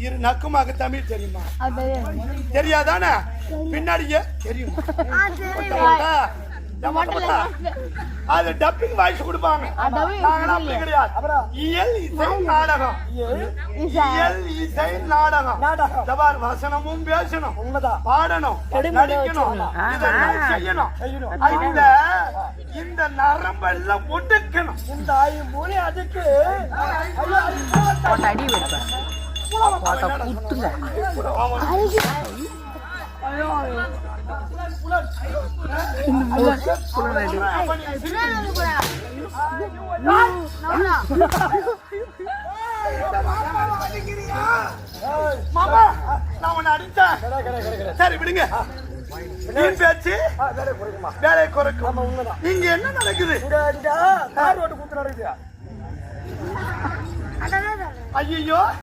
இரு நக்குமாக்கு தமிழ் தெரியுமா? தெரியாதானே? பின்னாடியே தெரியும். அது டப்பிங் வாய்ஸ் கொடுப்பாங்க. அப்படி கிடையாது. இயல் இசை நாடகம். இயல் இசை நாடகம். வசனமும் பேசணும், பாடணும், நடிக்கணும், இதெல்லாம் செய்யணும். இந்த நரம்பெல்லாம் ஒடுக்கணும். இந்த மொழி அதுக்கு அடி வைப்பேன். மாமா நான் உன்னை அடிச்சேன். சரி விடுங்க. பேச்சு வேலை குறைக்கும். இங்க என்ன நடக்குது? ஐயோ